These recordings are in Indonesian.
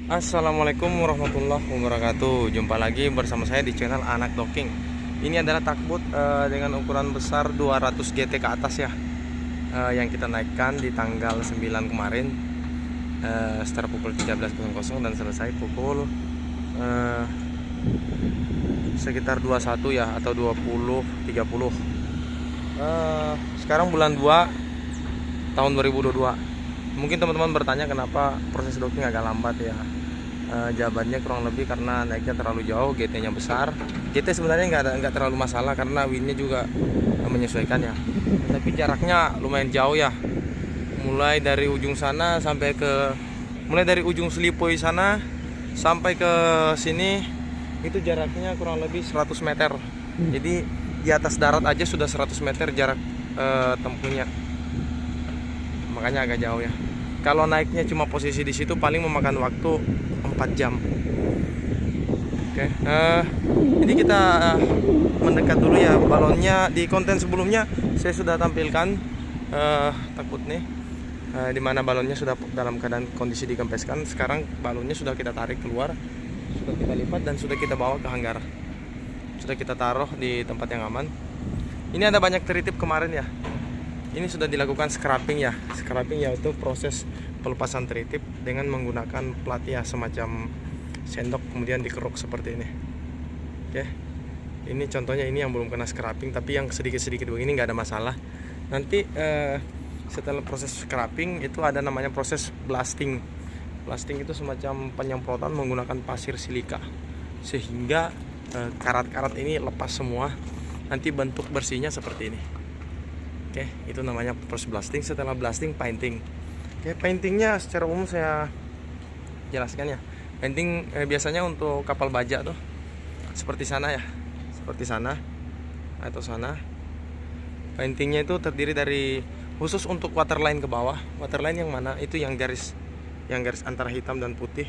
Assalamualaikum warahmatullahi wabarakatuh. Jumpa lagi bersama saya di channel Anak Docking. Ini adalah tugboat dengan ukuran besar 200 GT ke atas ya, yang kita naikkan di tanggal 9 kemarin, sekitar pukul 13.00 dan selesai pukul sekitar 21 ya, atau 20.30. Sekarang bulan 2 tahun 2022. Mungkin teman-teman bertanya kenapa proses docking agak lambat ya. Jawabannya kurang lebih karena naiknya terlalu jauh, GT-nya besar. GT sebenarnya nggak terlalu masalah karena windnya juga menyesuaikan ya. Tapi jaraknya lumayan jauh ya. Mulai dari ujung sana sampai ke mulai dari ujung Selipoi sana sampai ke sini itu jaraknya kurang lebih 100 meter. Jadi di atas darat aja sudah 100 meter jarak tempuhnya. Makanya agak jauh ya. Kalau naiknya cuma posisi di situ paling memakan waktu 4 jam. Oke, jadi kita mendekat dulu ya. Balonnya di konten sebelumnya saya sudah tampilkan takut nih, dimana balonnya sudah dalam keadaan kondisi dikempeskan. Sekarang balonnya sudah kita tarik keluar, sudah kita lipat dan sudah kita bawa ke hanggar. Sudah kita taruh di tempat yang aman. Ini ada banyak teritip kemarin ya. Ini sudah dilakukan scrapping ya. Scrapping yaitu proses pelepasan teritip dengan menggunakan plat ya, semacam sendok, kemudian dikeruk seperti ini. Oke. Ini contohnya, ini yang belum kena scrapping, tapi yang sedikit-sedikit begini nggak ada masalah. Nanti setelah proses scrapping itu ada namanya proses blasting. Blasting itu semacam penyemprotan menggunakan pasir silika sehingga karat-karat ini lepas semua. Nanti bentuk bersihnya seperti ini. Oke, itu namanya proses blasting. Setelah blasting, painting. Oke, paintingnya secara umum saya jelaskan ya. Painting biasanya untuk kapal baja tuh seperti sana ya, seperti sana atau sana. Paintingnya itu terdiri dari khusus untuk waterline ke bawah. Waterline yang mana? Itu yang garis antara hitam dan putih.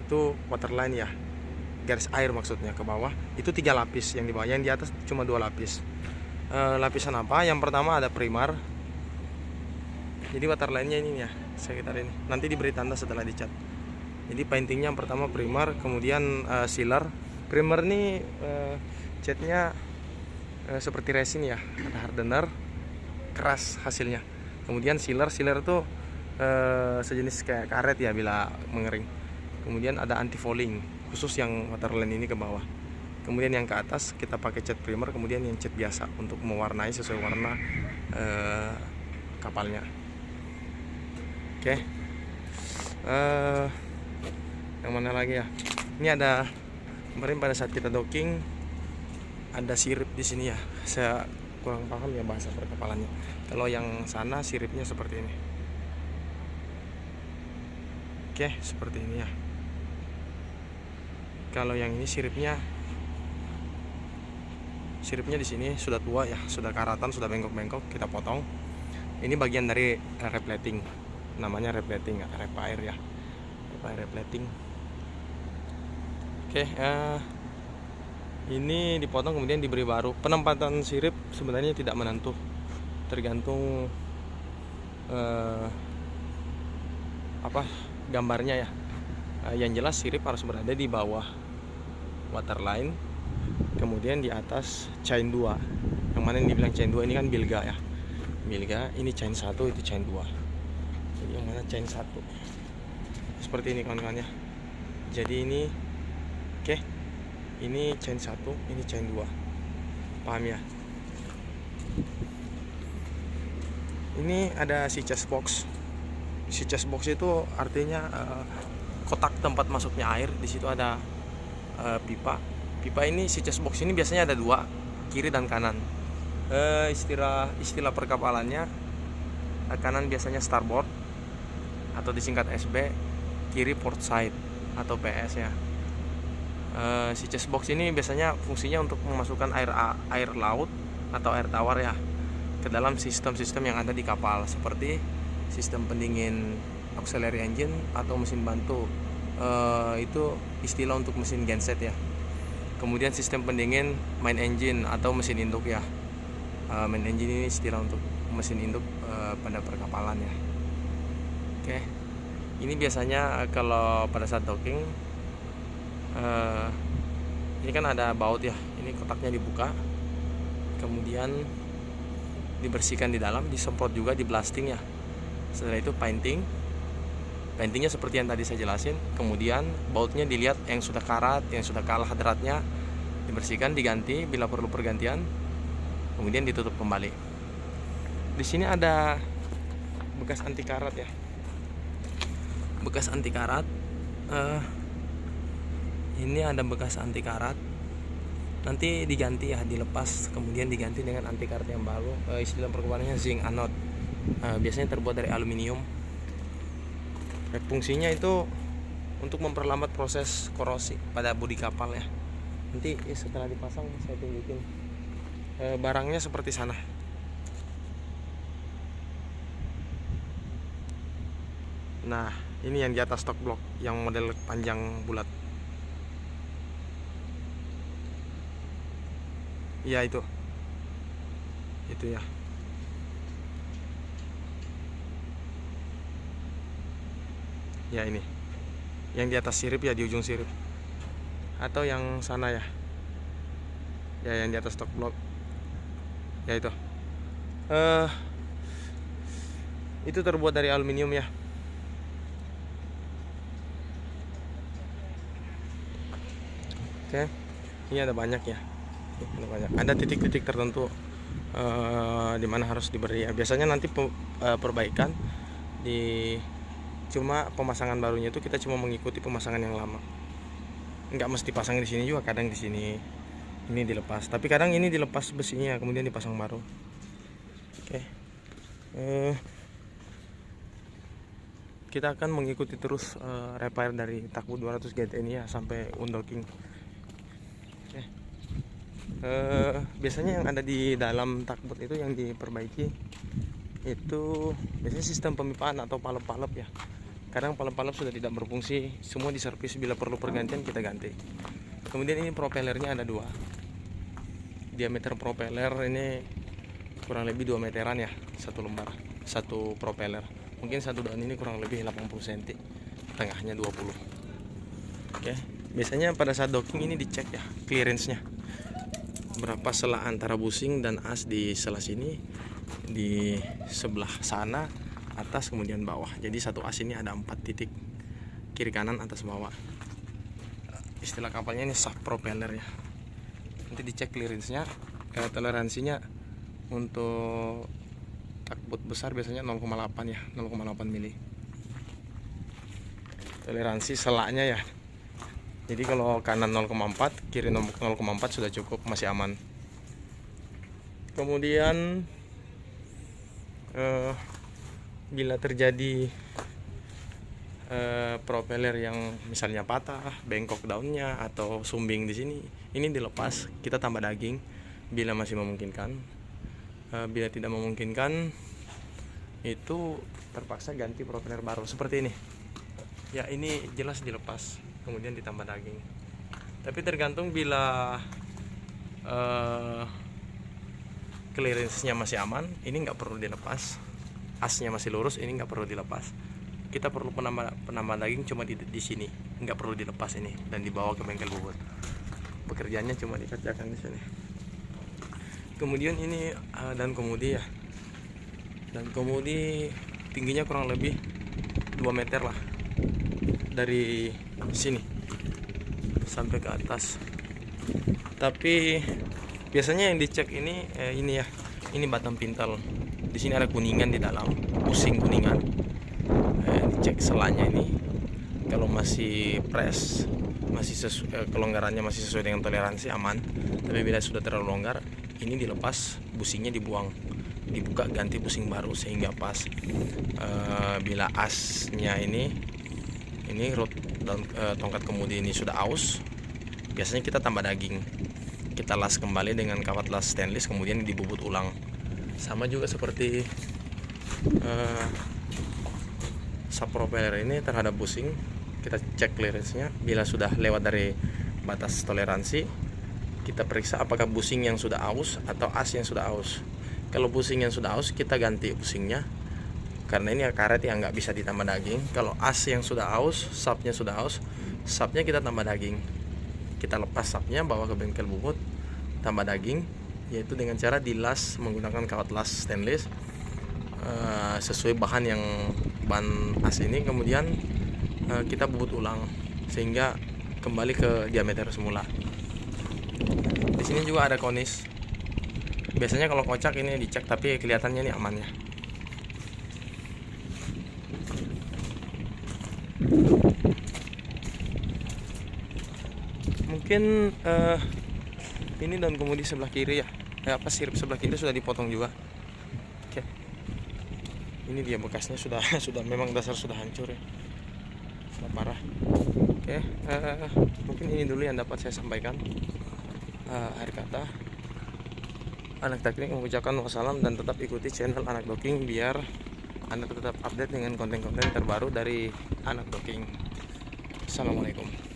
Itu waterline ya. Garis air maksudnya ke bawah. Itu 3 lapis yang di bawah. Yang di atas cuma 2 lapis. Lapisan apa? Yang pertama ada primer. Jadi waterline-nya ini ya, sekitar ini. Nanti diberi tanda setelah dicat. Jadi paintingnya yang pertama primer, kemudian sealer. Primer ini catnya seperti resin ya, ada hardener, keras hasilnya. Kemudian sealer itu sejenis kayak karet ya bila mengering. Kemudian ada anti fouling, khusus yang waterline ini ke bawah. Kemudian yang ke atas kita pakai cat primer, kemudian yang cat biasa untuk mewarnai sesuai warna kapalnya. Oke. Yang mana lagi ya? Ini ada kemarin pada saat kita docking ada sirip di sini ya. Saya kurang paham ya bahasa perkapalannya. Kalau yang sana siripnya seperti ini. Oke, seperti ini ya. Kalau yang ini siripnya di sini sudah tua ya, sudah karatan, sudah bengkok-bengkok, kita potong. Ini bagian dari replating, namanya replating, rep air ya, rep plating. Oke, ini dipotong kemudian diberi baru. Penempatan sirip sebenarnya tidak menentu, tergantung gambarnya ya. Yang jelas sirip harus berada di bawah waterline, kemudian di atas chain 2. Yang mana yang dibilang chain 2 ini kan bilga ya. Bilga, ini chain 1, itu chain 2. Jadi yang mana chain 1. Seperti ini kawan-kawan ya. Jadi ini oke. Ini chain 1, ini chain 2. Paham ya? Ini ada si chest box. Si chest box itu artinya kotak tempat masuknya air. Di situ ada pipa. Pipa ini, si chest box ini biasanya ada 2, kiri dan kanan. Istilah perkapalannya, kanan biasanya starboard atau disingkat SB, kiri port side atau PS ya. Si chest box ini biasanya fungsinya untuk memasukkan air laut atau air tawar ya ke dalam sistem-sistem yang ada di kapal, seperti sistem pendingin auxiliary engine atau mesin bantu. Itu istilah untuk mesin genset ya. Kemudian sistem pendingin main engine atau mesin induk ya. Main engine ini istilah untuk mesin induk pada perkapalan ya. Oke. Ini biasanya kalau pada saat docking, ini kan ada baut ya, ini kotaknya dibuka, kemudian dibersihkan di dalam, disemprot juga, di blasting ya. Setelah itu paintingnya seperti yang tadi saya jelasin. Kemudian bautnya dilihat yang sudah karat, yang sudah kalah hadratnya dibersihkan, diganti bila perlu pergantian, kemudian ditutup kembali. Di sini ada bekas anti karat ya, bekas anti karat. Ini ada bekas anti karat, nanti diganti ya, dilepas kemudian diganti dengan anti karat yang baru. Istilah perkebuanannya zinc anode, biasanya terbuat dari aluminium. Fungsinya itu untuk memperlambat proses korosi pada bodi kapal ya. Nanti setelah dipasang saya tunjukin barangnya seperti sana. Nah, ini yang di atas stok blok yang model panjang bulat. Iya itu ya. Ya ini yang di atas sirip ya, di ujung sirip, atau yang sana ya, ya yang di atas stok blok ya itu terbuat dari aluminium ya. Oke, ini ada banyak ya, ada titik-titik tertentu di mana harus diberi ya. Biasanya nanti perbaikan di cuma pemasangan barunya itu kita cuma mengikuti pemasangan yang lama. Nggak mesti pasang di sini juga, kadang di sini ini dilepas, tapi kadang ini dilepas besinya kemudian dipasang baru. Oke. Kita akan mengikuti terus repair dari Takbut 200 GT ini ya sampai undocking. Oke. Biasanya yang ada di dalam Takbut itu yang diperbaiki itu biasanya sistem pemipaan atau palep-palep ya. Kadang palep-palep sudah tidak berfungsi, semua diservis, bila perlu pergantian kita ganti. Kemudian ini propellernya ada 2. Diameter propeller ini kurang lebih 2 meteran ya, satu lembar, satu propeller. Mungkin satu daun ini kurang lebih 80 cm, tengahnya 20. Oke, biasanya pada saat docking ini dicek ya clearance-nya, berapa sela antara busing dan as di selah sini, di sebelah sana, atas kemudian bawah. Jadi satu as ini ada 4 titik, kiri kanan atas bawah. Istilah kapalnya ini shaft propeller ya. Nanti dicek clearance-nya, toleransinya untuk takbut besar biasanya 0,8 ya, 0,8 mili. Toleransi selaknya ya. Jadi kalau kanan 0,4, kiri 0,4 sudah cukup, masih aman. Kemudian bila terjadi propeller yang misalnya patah, bengkok daunnya atau sumbing di sini, ini dilepas, kita tambah daging bila masih memungkinkan. Bila tidak memungkinkan, itu terpaksa ganti propeller baru seperti ini. Ya ini jelas dilepas, kemudian ditambah daging. Tapi tergantung bila clearance-nya masih aman, ini nggak perlu dilepas. Asnya masih lurus, ini nggak perlu dilepas. Kita perlu penambah daging cuma di sini, nggak perlu dilepas ini dan dibawa ke bengkel bobot. Pekerjaannya cuma dikerjakan di sini. Kemudian ini dan kemudi ya, dan kemudi tingginya kurang lebih 2 meter lah, dari sini sampai ke atas. Tapi biasanya yang dicek ini ya, ini batang pintal. Di sini ada kuningan di dalam, pusing kuningan. Dicek selanya ini, kalau masih press, masih kelonggarannya masih sesuai dengan toleransi, aman. Tapi bila sudah terlalu longgar, ini dilepas, busingnya dibuang, dibuka, ganti busing baru sehingga pas. Bila asnya ini rod dan tongkat kemudi ini sudah aus, biasanya kita tambah daging, kita las kembali dengan kawat las stainless, kemudian dibubut ulang. Sama juga seperti subpropeller ini terhadap busing, kita cek clearance-nya. Bila sudah lewat dari batas toleransi, kita periksa apakah busing yang sudah aus atau as yang sudah aus. Kalau busing yang sudah aus, kita ganti busingnya, karena ini karet yang nggak bisa ditambah daging. Kalau as yang sudah aus, sapnya sudah aus, sapnya kita tambah daging. Kita lepas sapnya, bawa ke bengkel bubut, tambah daging, yaitu dengan cara dilas menggunakan kawat las stainless sesuai bahan as ini. Kemudian kita bubut ulang sehingga kembali ke diameter semula. Di sini juga ada konis. Biasanya kalau kocak ini dicek, tapi kelihatannya ini aman ya. Mungkin ini daun kemudi sebelah kiri ya. Sirip sebelah kiri sudah dipotong juga. Oke. Ini dia bekasnya sudah memang dasar sudah hancur ya. Sudah parah. Oke, mungkin ini dulu yang dapat saya sampaikan. Akhir kata, Anak Teknik mengucapkan wassalam dan tetap ikuti channel Anak Docking biar Anda tetap update dengan konten-konten terbaru dari Anak Docking. Assalamualaikum.